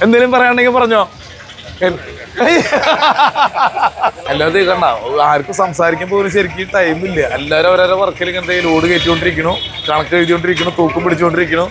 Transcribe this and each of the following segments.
എന്തെങ്കിലും പറയാണ്ടെങ്കിൽ പറഞ്ഞോ. എല്ലാവരും കണ്ട ആർക്കും സംസാരിക്കാൻ പോലും ശരിക്കും ടൈമില്ല. എല്ലാവരും ഓരോരോ വർക്കിൽ ഇങ്ങനത്തെ ലോഡ് കയറ്റിക്കൊണ്ടിരിക്കണു, കണക്ക് എഴുതിക്കൊണ്ടിരിക്കണു, തൂക്കം പിടിച്ചുകൊണ്ടിരിക്കണു.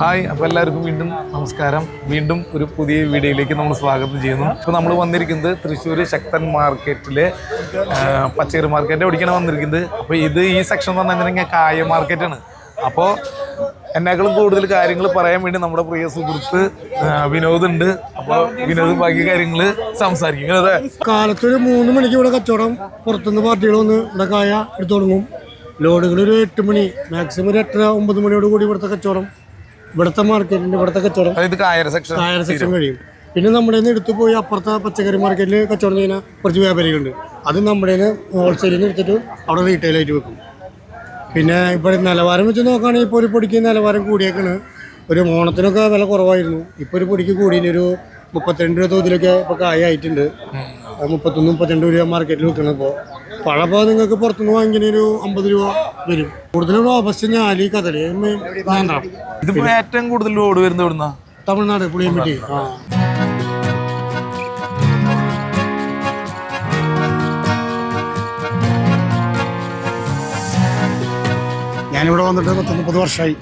ഹായ്, അപ്പോൾ എല്ലാവർക്കും വീണ്ടും നമസ്കാരം. വീണ്ടും ഒരു പുതിയ വീഡിയോയിലേക്ക് നമ്മൾ സ്വാഗതം ചെയ്യുന്നു. ഇപ്പോൾ നമ്മൾ വന്നിരിക്കുന്നത് തൃശ്ശൂർ ശക്തൻ മാർക്കറ്റിലെ പച്ചക്കറി മാർക്കറ്റ് എവിടേക്കാണ് വന്നിരിക്കുന്നത്. അപ്പോൾ ഈ സെക്ഷൻ എന്ന് പറഞ്ഞിട്ടുണ്ടെങ്കിൽ കായ മാർക്കറ്റാണ്. അപ്പോൾ എന്നെക്കാളും കൂടുതൽ കാര്യങ്ങൾ പറയാൻ വേണ്ടി നമ്മുടെ പ്രിയ സുഹൃത്ത് വിനോദ് ഉണ്ട്. അപ്പോൾ വിനോദ് ബാക്കി കാര്യങ്ങൾ സംസാരിക്കും. അതെ, കാലത്തൊരു 3 മണിക്ക് ഇവിടെ കച്ചവടം, പുറത്തുനിന്ന് പാർട്ടികൾ വന്ന് ഇവിടെ കായ എടുത്തു തുടങ്ങും. ലോഡുകൾ ഒരു 8 മണി, മാക്സിമം ഒരു 8-9 മണിയോട് കൂടി ഇവിടുത്തെ കച്ചവടം, ഇവിടുത്തെ മാർക്കറ്റിന്റെ ഇവിടുത്തെ കച്ചവടം കായര സെക്ഷൻ കഴിയും. പിന്നെ നമ്മുടെ എടുത്തു പോയി അപ്പുറത്തെ പച്ചക്കറി മാർക്കറ്റിൽ കച്ചവടം ചെയ്യുന്ന കുറച്ച് വ്യാപാരികളുണ്ട്. അത് നമ്മുടെ ഹോൾസെയിലിൽ നിന്ന് എടുത്തിട്ട് അവിടെ റീറ്റെയിലായിട്ട് വെക്കും. പിന്നെ ഇപ്പോൾ നിലവാരം വെച്ച് നോക്കുകയാണെങ്കിൽ ഇപ്പോൾ ഒരു പൊടിക്ക് നിലവാരം കൂടിയേക്കാണ്. ഒരു ഓണത്തിനൊക്കെ വില കുറവായിരുന്നു. ഇപ്പോൾ ഒരു പൊടിക്ക് കൂടിയൊരു 32 രൂപ തോതിലൊക്കെ ഇപ്പോൾ കായ ആയിട്ടുണ്ട്. 31-32 രൂപ മാർക്കറ്റിൽ വെക്കണം. ഇപ്പോൾ പഴപ്പോൾ നിങ്ങൾക്ക് പുറത്തുനിന്ന് വാങ്ങിക്കുന്ന ഒരു 50 രൂപ വരും. കൂടുതലും റോബസ്റ്റ്, ഞാലി, കദളി, നേന്ത്രം. ഇതിപ്പോ ഏറ്റവും കൂടുതൽ ലോഡ് വരുന്നത് എവിടുന്നാ? തമിഴ്നാട്, പുളിയമ്പറ്റി. ഞാനിവിടെ വന്നിട്ട് 30 വർഷമായി.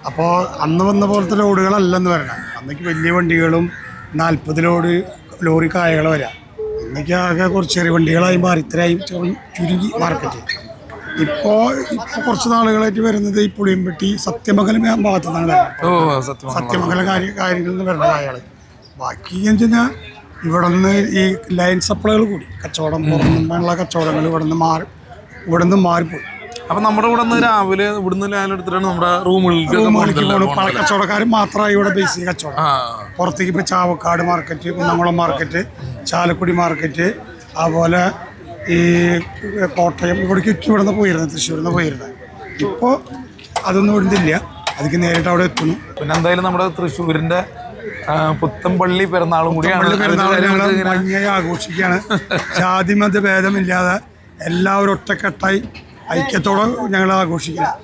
അപ്പോൾ അന്ന് വന്ന പോലത്തെ ലോഡുകളല്ലെന്ന് വരണം. അന്നേക്ക് വലിയ വണ്ടികളും 40 ലോറി കായകൾ വരാം. ഇന്നേക്ക് ആകെ കുറച്ച് ചെറിയ വണ്ടികളായി മാറി, ഇത്രയും ചുരുങ്ങി മാർക്കറ്റ്. ഇപ്പോൾ കുറച്ച് നാളുകളായിട്ട് വരുന്നത് ഈ പുളിയമ്പട്ടി സത്യമംഗലം ഭാഗത്തു നിന്നാണ് വരുന്നത്. സത്യമംഗലം കാര്യങ്ങളിൽ നിന്ന് വരുന്ന കായകൾ. ബാക്കി എന്ന് വെച്ച് കഴിഞ്ഞാൽ ഇവിടെ നിന്ന് ഈ ലൈൻ സപ്ലൈകൾ കൂടി കച്ചവടം, പുറത്തുനിന്നുള്ള കച്ചവടങ്ങൾ ഇവിടെ നിന്ന് മാറിപ്പോയി. അപ്പൊ നമ്മുടെ ഇവിടെ നിന്ന് രാവിലെ ഇവിടുന്ന് ലാൻ എടുത്തിട്ടാണ് നമ്മുടെ റൂമുകളിലേക്ക് പോകുന്നത്. കച്ചവടക്കാർ മാത്രമായി ഇവിടെ ബേസിക് കച്ചവടം. പുറത്തേക്ക് ഇപ്പോൾ Chavakkad market, Kunnamkulam market, Chalakudy market, അതുപോലെ ഈ കോട്ടയം, ഇവിടേക്ക് ഇവിടെ നിന്ന് പോയിരുന്നത്, തൃശ്ശൂരിൽ നിന്ന് പോയിരുന്നത്. ഇപ്പോൾ അതൊന്നും ഇടുന്നില്ല, അതിക്ക് നേരിട്ട് അവിടെ എത്തുന്നു. പിന്നെ എന്തായാലും നമ്മുടെ തൃശ്ശൂരിന്റെ പുത്തൻപള്ളി പെരുന്നാളും കൂടിയാണ്. ഭംഗിയായി ആഘോഷിക്കുകയാണ്. ജാതിമത ഭേദമില്ലാതെ എല്ലാവരും ഒറ്റക്കെട്ടായി ഐക്യത്തോടെ ഞങ്ങൾ ആഘോഷിക്കണം.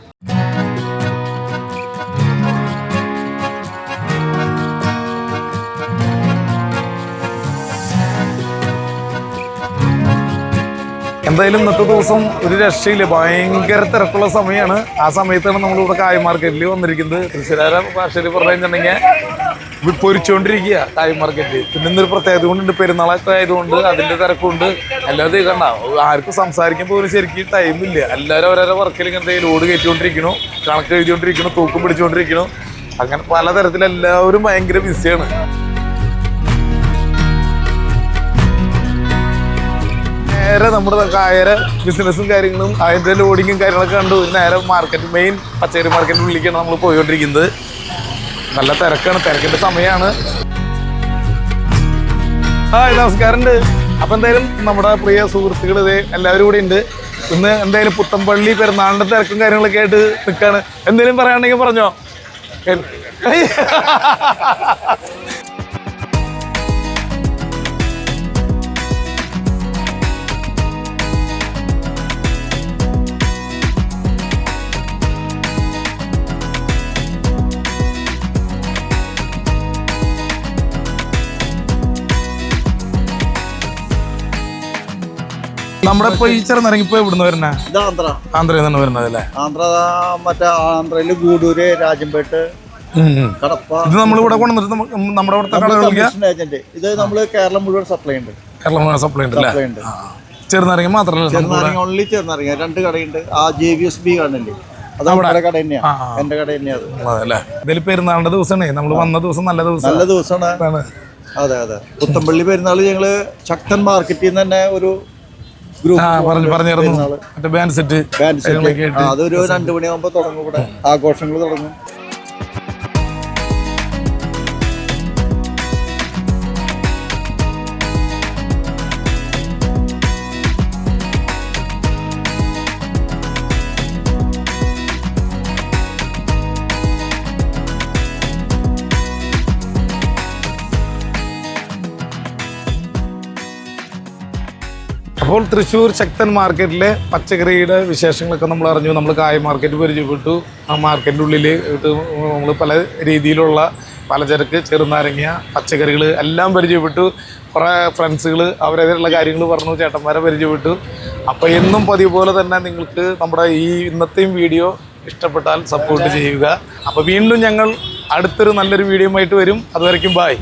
എന്തായാലും ഇന്നത്തെ ദിവസം ഒരു രക്ഷയില്ല, ഭയങ്കര തിരക്കുള്ള സമയമാണ്. ആ സമയത്താണ് നമ്മളിവിടെ കായ് മാർക്കറ്റിൽ വന്നിരിക്കുന്നത്. തൃശ്ശൂരാര ഭാഷയിൽ പറഞ്ഞിട്ടുണ്ടെങ്കിൽ പൊരിച്ചുകൊണ്ടിരിക്കുക കായ് മാർക്കറ്റ്. പിന്നെ ഇന്നൊരു പ്രത്യേകത കൊണ്ടുണ്ട്, പെരുന്നാളൊക്കെ ആയതുകൊണ്ട് അതിൻ്റെ തിരക്കുണ്ട്. എല്ലാവരും കണ്ട ആർക്കും സംസാരിക്കാൻ പോലും ശരിക്കും ടൈമില്ല. എല്ലാവരും ഓരോരോ വർക്കിൽ ഇങ്ങനത്തെ ലോഡ് കയറ്റിക്കൊണ്ടിരിക്കണു, കണക്ക് എഴുതിക്കൊണ്ടിരിക്കണു, തൂക്കം പിടിച്ചുകൊണ്ടിരിക്കണു. അങ്ങനെ പലതരത്തിൽ എല്ലാവരും ഭയങ്കര ബിസിയാണ്. നേരെ നമ്മുടെ കായര ബിസിനസ്സും കാര്യങ്ങളും അതിൻ്റെ ലോഡിങ്ങും കാര്യങ്ങളൊക്കെ കണ്ടു നേരെ മാർക്കറ്റ്, മെയിൻ പച്ചക്കറി മാർക്കറ്റിൻ്റെ ഉള്ളിലേക്കാണ് നമ്മൾ പോയിക്കൊണ്ടിരിക്കുന്നത്. നല്ല തിരക്കാണ്, തിരക്കിൻ്റെ സമയമാണ്. ഹായ്, നമസ്കാരമുണ്ട്. അപ്പം എന്തായാലും നമ്മുടെ പ്രിയ സുഹൃത്തുക്കൾ ഇതേ എല്ലാവരും കൂടി ഉണ്ട്. ഇന്ന് എന്തായാലും പുത്തൻപള്ളി പെരുന്നാളിൻ്റെ തിരക്കും കാര്യങ്ങളൊക്കെ ആയിട്ട് നിൽക്കുകയാണ്. എന്തെങ്കിലും പറയാണ്ടെങ്കിൽ പറഞ്ഞോ. നമ്മുടെ ഇപ്പൊ ഈ ചെറുനിറങ്ങിപ്പോ ഇവിടുന്ന് വരുന്നേ? ആന്ധ്രയിൽ നിന്ന് വരുന്നത് അല്ലേ? ആന്ധ്രയില് ഗൂഡൂര്, രാജംപേട്ട്, കടപ്പ. ഇത് നമ്മളിവിടെ കൊണ്ടുവന്നിട്ട് നമ്മുടെ ഇവിടുത്തെ ഏജന്റ്. ഇത് നമ്മള് കേരളം മുഴുവൻ സപ്ലൈ ഉണ്ട്. കേരളം മുഴുവൻ സപ്ലൈ ഉണ്ട് അല്ലേ? ചെറുനാരങ്ങ മാത്രമല്ല, ചെറുനാരങ്ങ ഓൺലി ചെറുനാരങ്ങ. 2 കടയുണ്ട്. ആ JVSB കടയില്ലേ, അത് നമ്മുടെ കട തന്നെയാണ്, എന്റെ കട തന്നെയാണ്. അതല്ലേ? ഇതിൽ പെരുന്നാളിന്റെ ദിവസമാണ് നമ്മൾ വന്ന ദിവസം. നല്ല ദിവസമാണ്. അതെ അതെ. പുത്തമ്പള്ളി പെരുന്നാൾ ഞങ്ങള് ശക്തൻ മാർക്കറ്റിൽ നിന്ന് തന്നെ ഒരു പറഞ്ഞിരുന്നു മറ്റേ ബാൻഡ് സെറ്റ് അതൊരു 2 മണിയാകുമ്പോ തുടങ്ങും. ഇവിടെ ആഘോഷങ്ങൾ തുടങ്ങും. അപ്പോൾ തൃശ്ശൂർ ശക്തൻ മാർക്കറ്റിലെ പച്ചക്കറിയുടെ വിശേഷങ്ങളൊക്കെ നമ്മൾ അറിഞ്ഞു. നമ്മൾ കായ മാർക്കറ്റ് പരിചയപ്പെട്ടു. ആ മാർക്കറ്റിൻ്റെ ഉള്ളിൽ നമ്മൾ പല രീതിയിലുള്ള പലചരക്ക്, ചെറുനാരങ്ങ, പച്ചക്കറികൾ എല്ലാം പരിചയപ്പെട്ടു. കുറേ ഫ്രണ്ട്സുകൾ അവരതിലുള്ള കാര്യങ്ങൾ പറഞ്ഞു, ചേട്ടന്മാരെ പരിചയപ്പെട്ടു. അപ്പോൾ എന്നും പതിവ് പോലെ തന്നെ നിങ്ങൾക്ക് നമ്മുടെ ഈ ഇന്നത്തെയും വീഡിയോ ഇഷ്ടപ്പെട്ടാൽ സപ്പോർട്ട് ചെയ്യുക. അപ്പോൾ വീണ്ടും ഞങ്ങൾ അടുത്തൊരു നല്ലൊരു വീഡിയോ ആയിട്ട് വരും. അതുവരയ്ക്കും ബായ്.